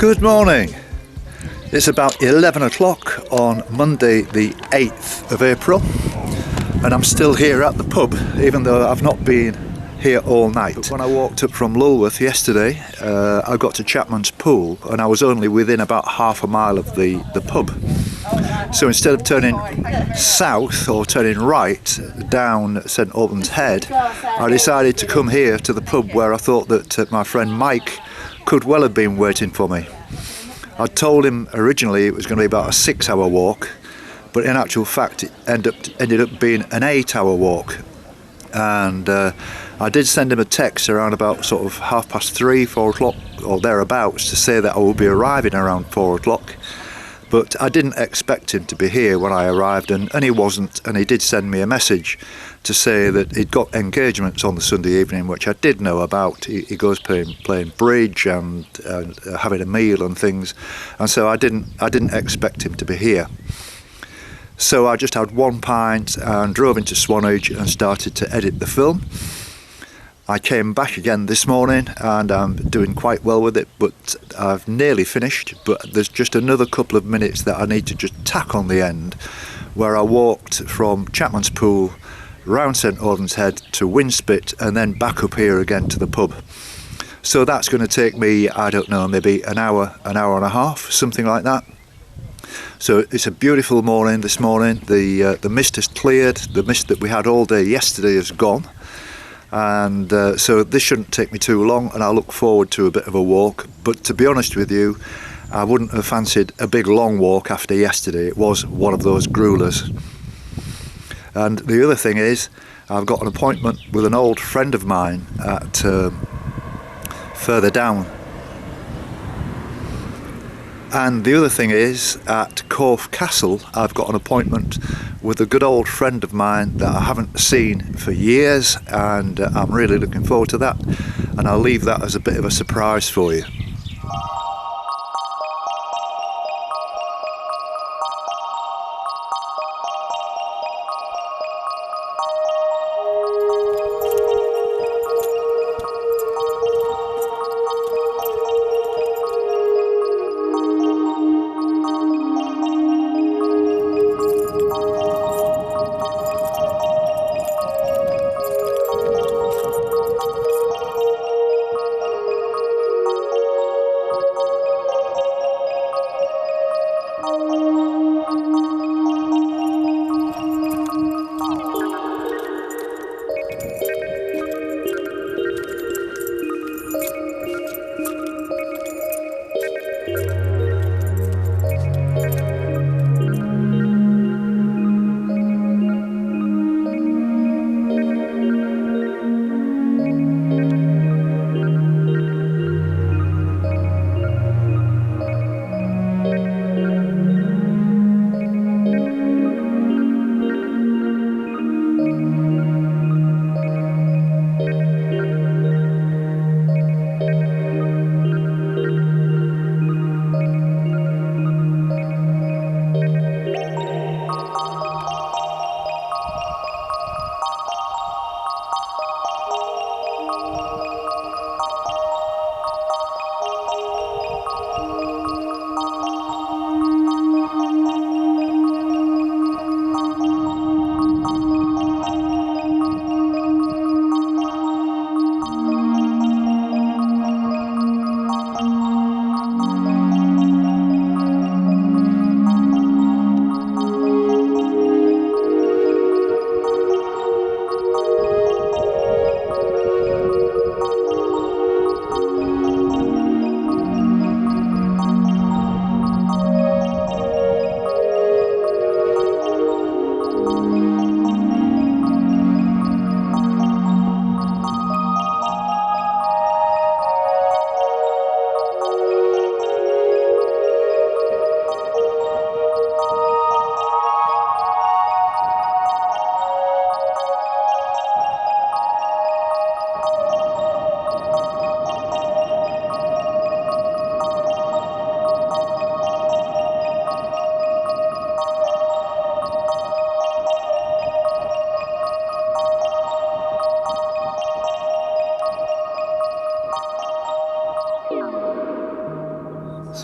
Good morning. It's about 11 o'clock on Monday the 8th of April and I'm still here at the pub even though I've not been here all night. But when I walked up from Lulworth yesterday I got to Chapmans pool and I was only within about half a mile of the pub. So instead of turning south or turning right down St Albans Head, I decided to come here to the pub where I thought that my friend Mike could well have been waiting for me. I told him originally it was going to be about a 6-hour walk, but in actual fact it ended up being an 8-hour walk. And I did send him a text around about sort of 3:30, 4 o'clock or thereabouts to say that I will be arriving around 4 o'clock. But I didn't expect him to be here when I arrived, and he wasn't, and he did send me a message to say that he'd got engagements on the Sunday evening, which I did know about. He goes playing bridge and having a meal and things, and so I didn't expect him to be here. So I just had one pint and drove into Swanage and started to edit the film. I came back again this morning and I'm doing quite well with it, but I've nearly finished, but there's just another couple of minutes that I need to just tack on the end, where I walked from Chapman's Pool round St Albans Head to Winspit and then back up here again to the pub. So that's going to take me, I don't know, maybe an hour and a half, something like that. So it's a beautiful morning this morning. The mist has cleared. The mist that we had all day yesterday is gone. And so this shouldn't take me too long, and I look forward to a bit of a walk. But to be honest with you, I wouldn't have fancied a big long walk after yesterday. It was one of those gruelers. And the other thing is, I've got an appointment with an old friend of mine at further down. And the other thing is, at Corfe Castle, I've got an appointment with a good old friend of mine that I haven't seen for years, and I'm really looking forward to that, and I'll leave that as a bit of a surprise for you.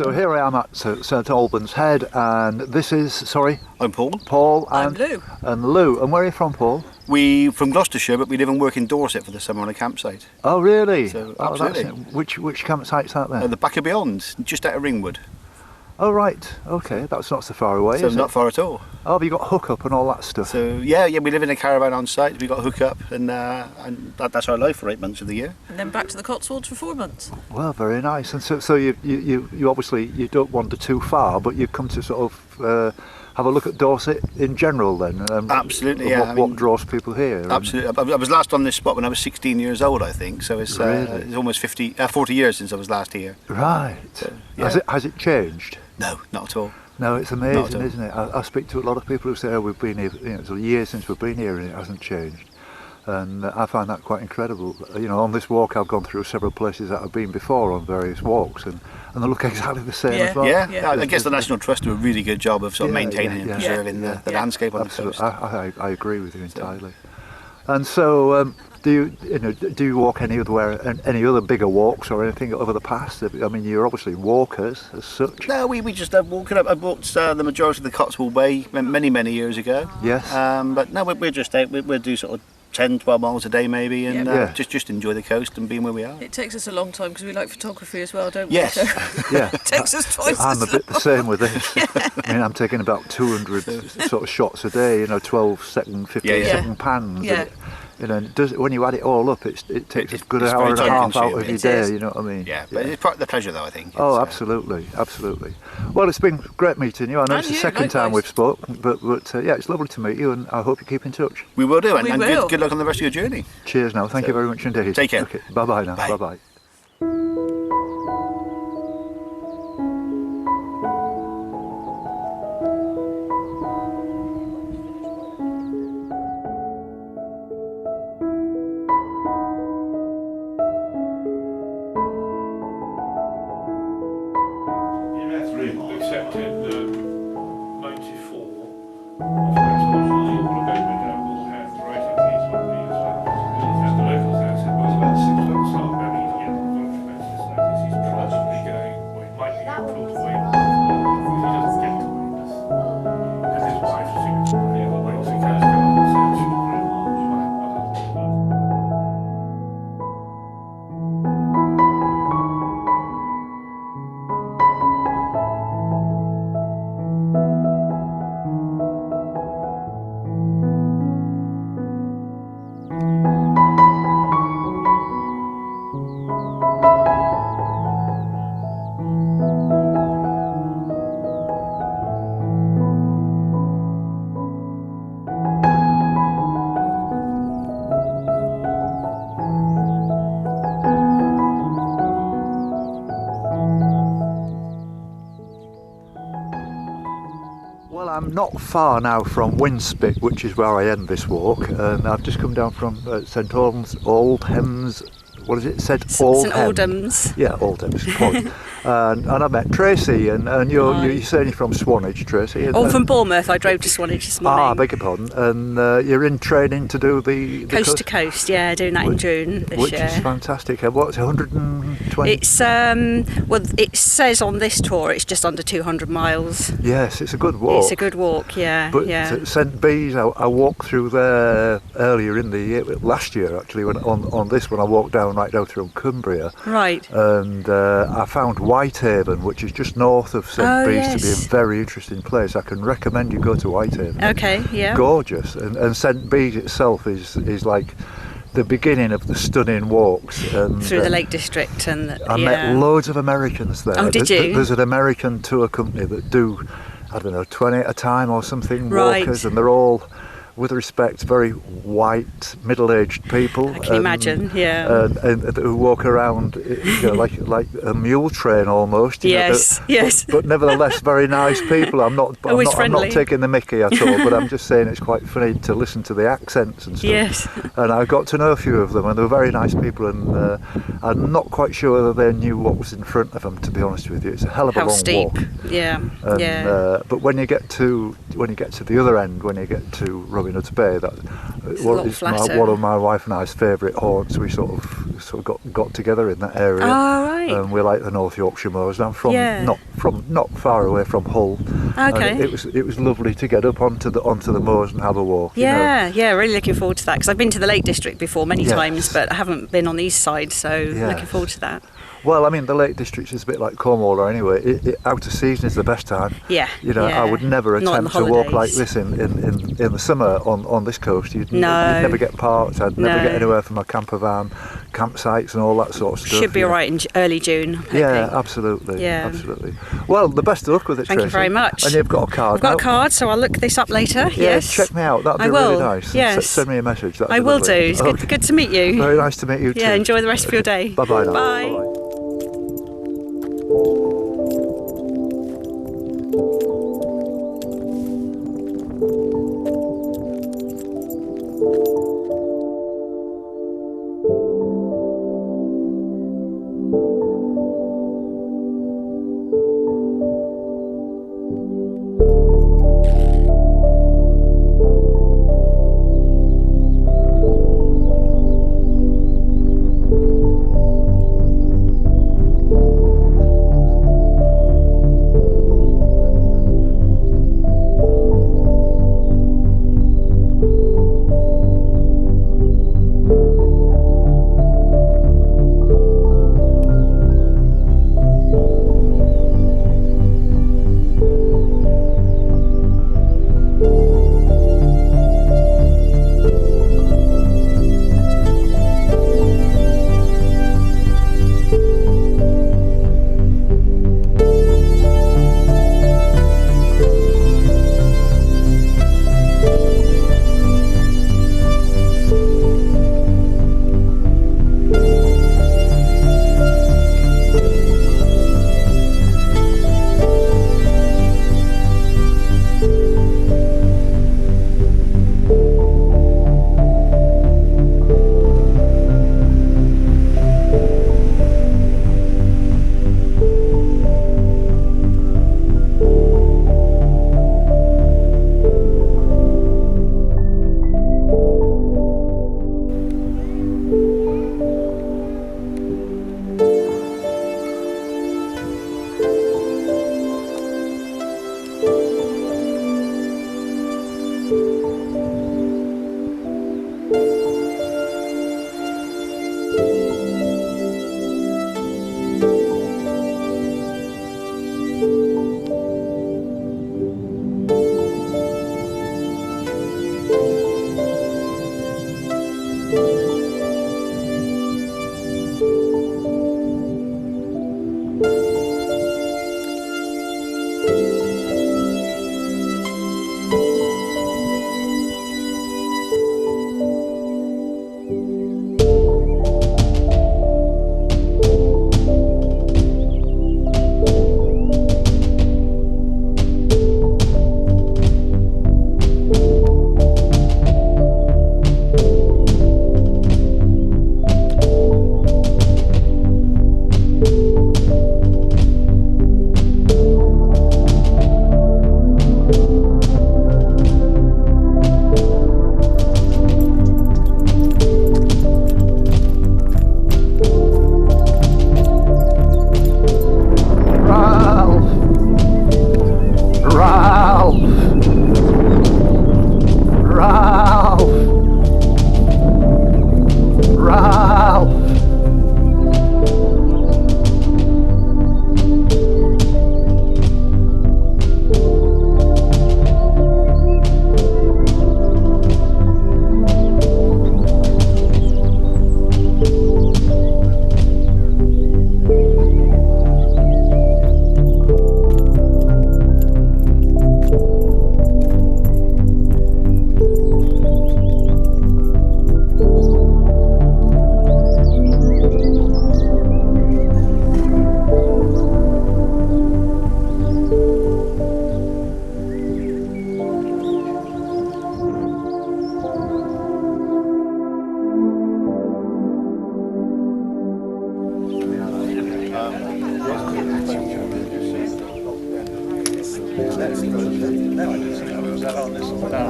So here I am at St Albans Head, and this is, sorry? I'm Paul. Paul I'm Lou. And Lou. And where are you from, Paul? We from Gloucestershire, but we live and work in Dorset for the summer on a campsite. Oh, really? So, oh, absolutely. Which campsite's that there? The back of Beyond, just out of Ringwood. Oh, right. Okay, that's not so far away, So is not it? far at all. Oh, have you got hookup and all that stuff? So yeah, we live in a caravan on site. We got hookup, and that's our life for 8 months of the year. And then back to the Cotswolds for 4 months. Well, very nice. And so you obviously you don't wander too far, but you come to sort of have a look at Dorset in general then. Absolutely, yeah. What draws people here? Absolutely. I was last on this spot when I was 16 years old, I think. So it's almost 40 years since I was last here. Right. So, yeah. Has it changed? No, not at all. No, it's amazing, isn't it? I speak to a lot of people who say, "Oh, we've been here. It's a year since we've been here, and it hasn't changed." And I find that quite incredible. On this walk, I've gone through several places that I've been before on various walks, and they look exactly the same as well. Yeah. I guess the National Trust do a really good job of sort of maintaining and preserving the landscape on the coast. I agree with you entirely. And so, do you walk any other bigger walks or anything over the past? I mean, you're obviously walkers as such. No, we just walking up. I walked the majority of the Cotswold Way many years ago. Yes. But no, we're just out. We'll do sort of 10, 12 miles a day maybe, and just enjoy the coast and being where we are. It takes us a long time because we like photography as well, don't we? Yes. So Yeah. it takes us twice I'm as a bit the same with it. I mean, I'm taking about 200 sort of shots a day, 12-second, 15-second pans. Yeah. And when you add it all up, it takes a good hour and a half out of your day. You know what I mean? Yeah, but it's part of the pleasure, though. I think. Oh, absolutely. Well, it's been great meeting you. I know it's the second time we've spoken, but yeah, it's lovely to meet you, and I hope you keep in touch. We will do, and will. Good luck on the rest of your journey. Cheers now. Thank you very much indeed. Take care. Okay. Bye-bye now. Bye. Bye-bye. Accepted 94 of Westminster all about all hands right up these one of these and the locals there said, well, it's about 6 foot start maybe to get voluntary basis notice. He's probably going, well, he might be pulled away if he doesn't get to Wales. And his wife thinks, yeah, well, Wales, he goes down and says, Well, I'm not far now from Winspit, which is where I end this walk, and I've just come down from St Aldham's. What is it? St Aldham's. Yeah, Aldham's. and I met Tracy, and you're saying you're from Swanage, Tracy. From Bournemouth. I drove to Swanage this morning. I beg your pardon. And you're in training to do the coast to coast, yeah, doing that in June this year. Which is fantastic. What's 120? It's it says on this tour it's just under 200 miles. Yes, it's a good walk. It's a good walk, yeah. But yeah. St Bees, I walked through there earlier in the year, last year actually, when I walked right down through Cumbria. Right. And I found Whitehaven, which is just north of St Bees, to be a very interesting place. I can recommend you go to Whitehaven. Okay, yeah. Gorgeous. And St Bees itself is like the beginning of the stunning walks. And, through the Lake District. And I met loads of Americans there. Oh, did you? There's an American tour company that do, I don't know, 20 at a time or something, right. walkers, and they're all, with respect, very white, middle-aged people. I can imagine, yeah. And who walk around, like a mule train almost. Yes. But nevertheless, very nice people. I'm not taking the mickey at all, but I'm just saying it's quite funny to listen to the accents and stuff. Yes. And I got to know a few of them, and they were very nice people. And I'm not quite sure whether they knew what was in front of them. To be honest with you, it's a hell of a long steep. walk. Yeah. And, but when you get to the other end, when you get to Robin Hood's Bay, that is one of my wife and I's favourite haunts. We sort of sort of got together in that area. Oh, right. We like the North Yorkshire moors. And I'm from Yeah. not far away from Hull. Okay. And it was lovely to get up onto the moors and have a walk. Yeah, yeah, really looking forward to that, because I've been to the Lake District before many Yes. times, but I haven't been on the east side, so Yes. looking forward to that. Well, I mean, the Lake District is a bit like Cornwall anyway. Out of season is the best time. Yeah, I would never Not in attempt the to walk like holidays. this in the summer on this coast. You'd never get parked. I'd never No. get anywhere from my camper van, campsites and all that sort of stuff. Should be all right in early June, I'm Yeah, hoping. absolutely. Yeah. Absolutely. Well, the best of luck with it, Thank you Tracy. very much. And you've got a card I've got now. a card, so I'll look this up later. Yeah, Yes. check me out. That'd I be will. really nice. And Yes. send me a message. That'd I be will do. lovely. It's Okay. good to meet you. Very nice to meet you too. Yeah, enjoy the rest of your day. Bye-bye now. Bye. Bye-bye.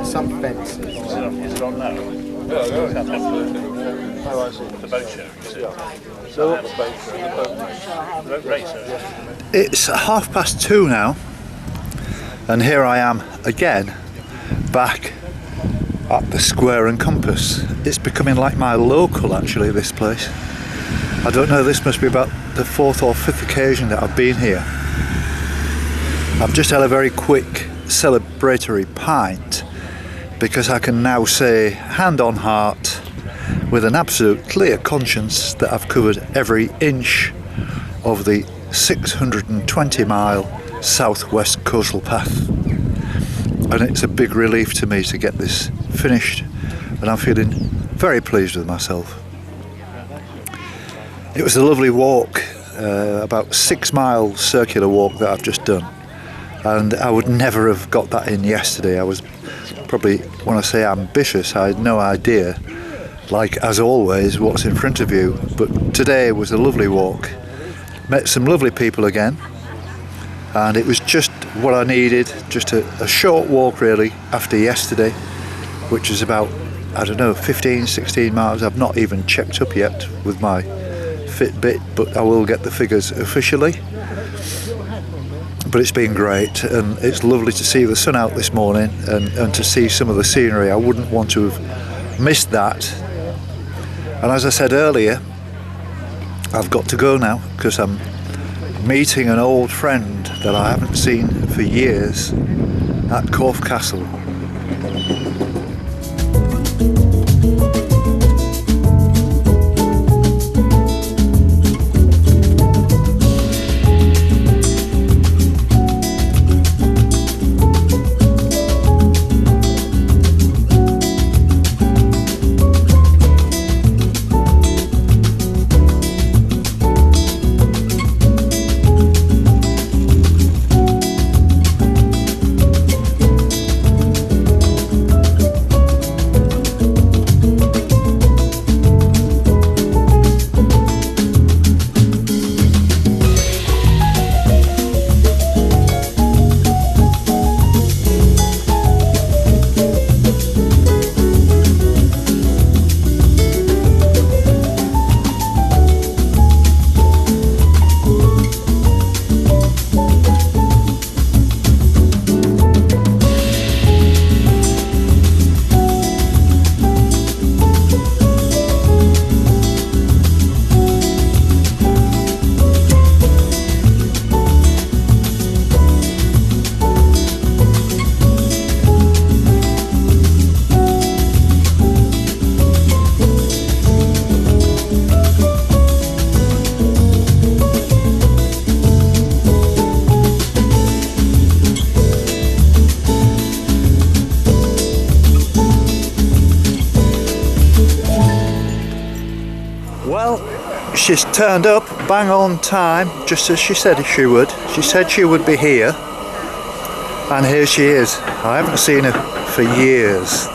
Some fences. Is it on that? The boat show, so the boat race. It's 2:30 now, and here I am again, back at the Square and Compass. It's becoming like my local, actually, this place. I don't know, this must be about the 4th or 5th occasion that I've been here. I've just had a very quick celebratory pint, because I can now say, hand on heart, with an absolute clear conscience, that I've covered every inch of the 620-mile southwest coastal path. And it's a big relief to me to get this finished, and I'm feeling very pleased with myself. It was a lovely walk, about 6 mile circular walk that I've just done, and I would never have got that in yesterday. I was probably, when I say ambitious, I had no idea, like as always, what's in front of you. But today was a lovely walk, met some lovely people again, and it was just what I needed, just a short walk really after yesterday, which is about, I don't know, 15-16 miles. I've not even checked up yet with my Fitbit, but I will get the figures officially. But it's been great, and it's lovely to see the sun out this morning, and to see some of the scenery. I wouldn't want to have missed that. And as I said earlier, I've got to go now, because I'm meeting an old friend that I haven't seen for years at Corfe Castle. She's turned up bang on time, just as she said she would. She said she would be here, and here she is. I haven't seen her for years.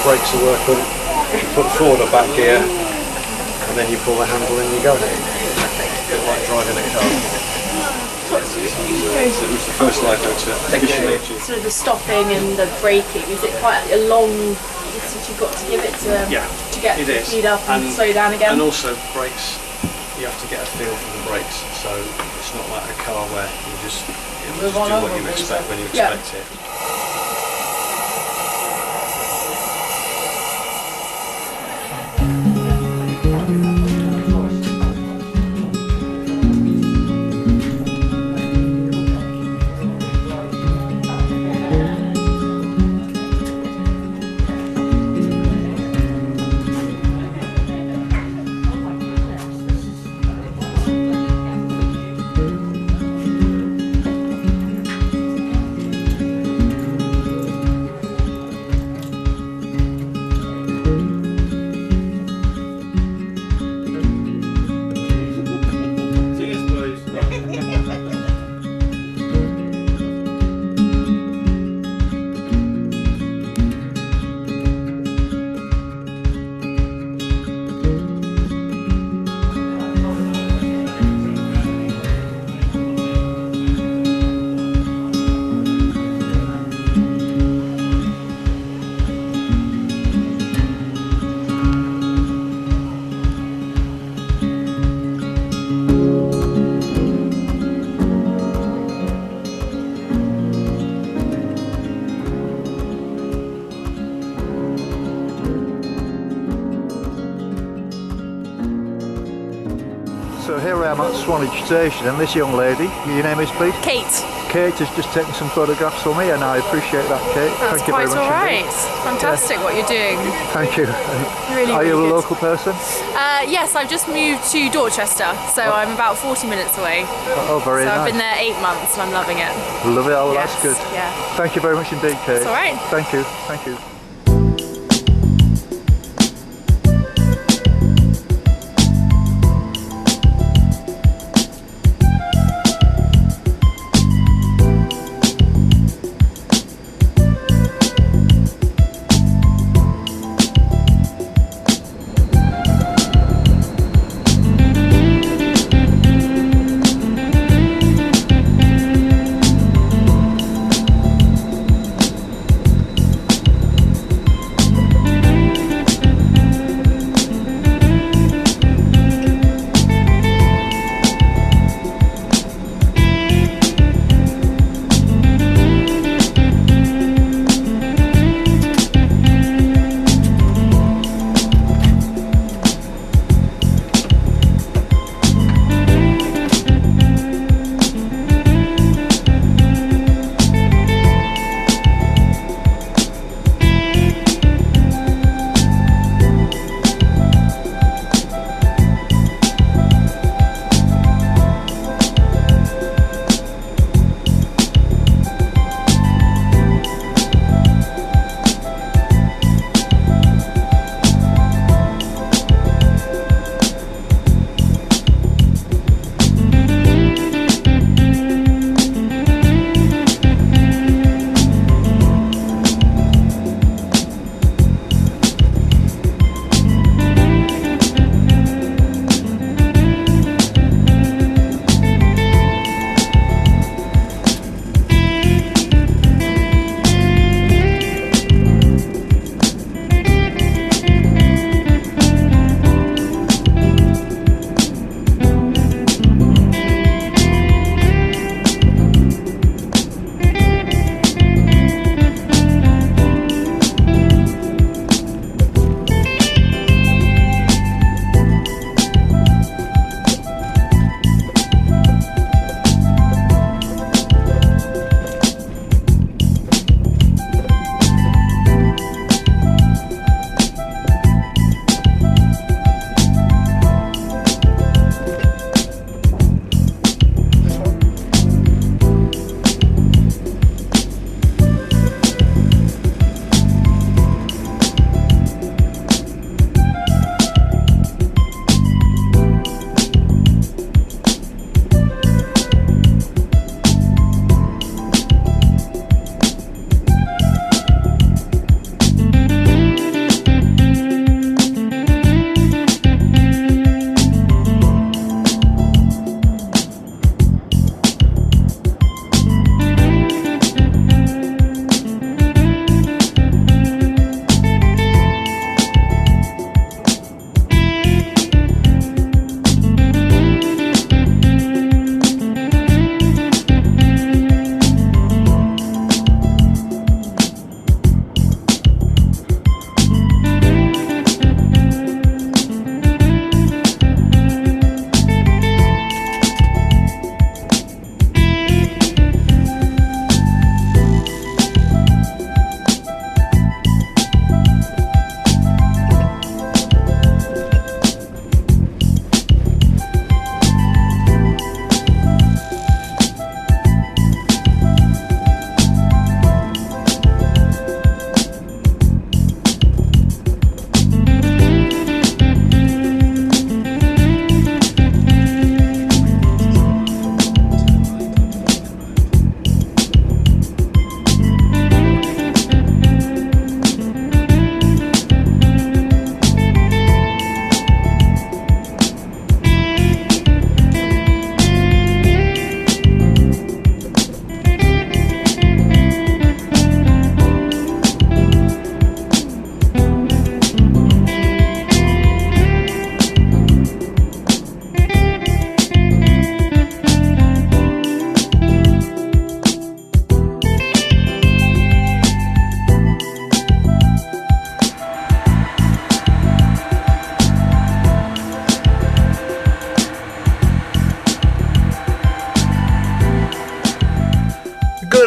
Brakes are working, put forward or back gear, and then you pull the handle and you go. A bit like driving a car. So it was the first life officially. Sort of the stopping and the braking, is it quite a long distance you've got to give it to, to get the speed up and slow down again? And also brakes, you have to get a feel for the brakes, so it's not like a car where you just do what you expect when you expect it. I'm at Swanage Station, and this young lady, your name is please? Kate. Kate has just taken some photographs for me, and I appreciate that, Kate. That's Thank you very quite much. all right. Indeed. Fantastic what you're doing. Thank you. Really, Are you really a good. local person? Yes, I've just moved to Dorchester, so I'm about 40 minutes away. Oh, very So nice. I've been there 8 months and I'm loving it. Love it. Oh, Yes, that's good. yeah. Thank you very much indeed, Kate. It's all right. Thank you. Thank you.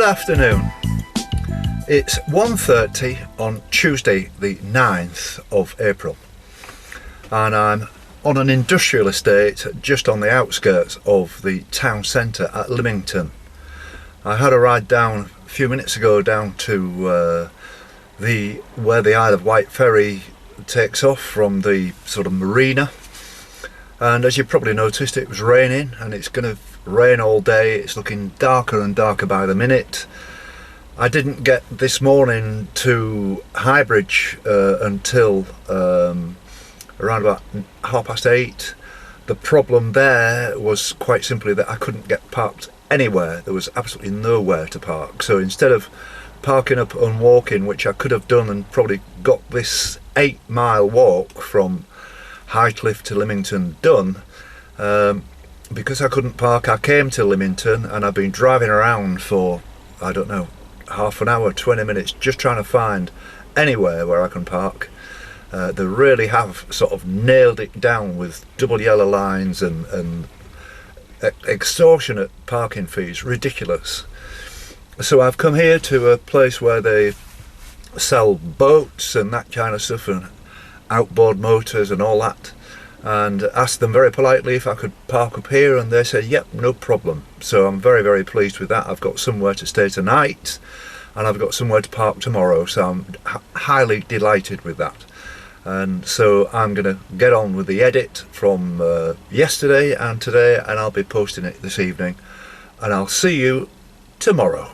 afternoon. It's 1:30 on Tuesday the 9th of April, and I'm on an industrial estate just on the outskirts of the town centre at Lymington. I had a ride down a few minutes ago down to where the Isle of Wight ferry takes off from the sort of marina, and as you probably noticed, it was raining, and it's going to rain all day. It's looking darker and darker by the minute. I didn't get this morning to Highbridge until around about 8:30. The problem there was quite simply that I couldn't get parked anywhere. There was absolutely nowhere to park, so instead of parking up and walking, which I could have done and probably got this 8-mile walk from Highcliffe to Lymington done, because I couldn't park, I came to Lymington, and I've been driving around for, I don't know, half an hour, 20 minutes, just trying to find anywhere where I can park. They really have sort of nailed it down with double yellow lines and extortionate parking fees, ridiculous. So I've come here to a place where they sell boats and that kind of stuff, and outboard motors and all that, and asked them very politely if I could park up here, and they said yep, no problem. So I'm very, very pleased with that. I've got somewhere to stay tonight, and I've got somewhere to park tomorrow, so I'm highly delighted with that. And so I'm going to get on with the edit from yesterday and today, and I'll be posting it this evening, and I'll see you tomorrow.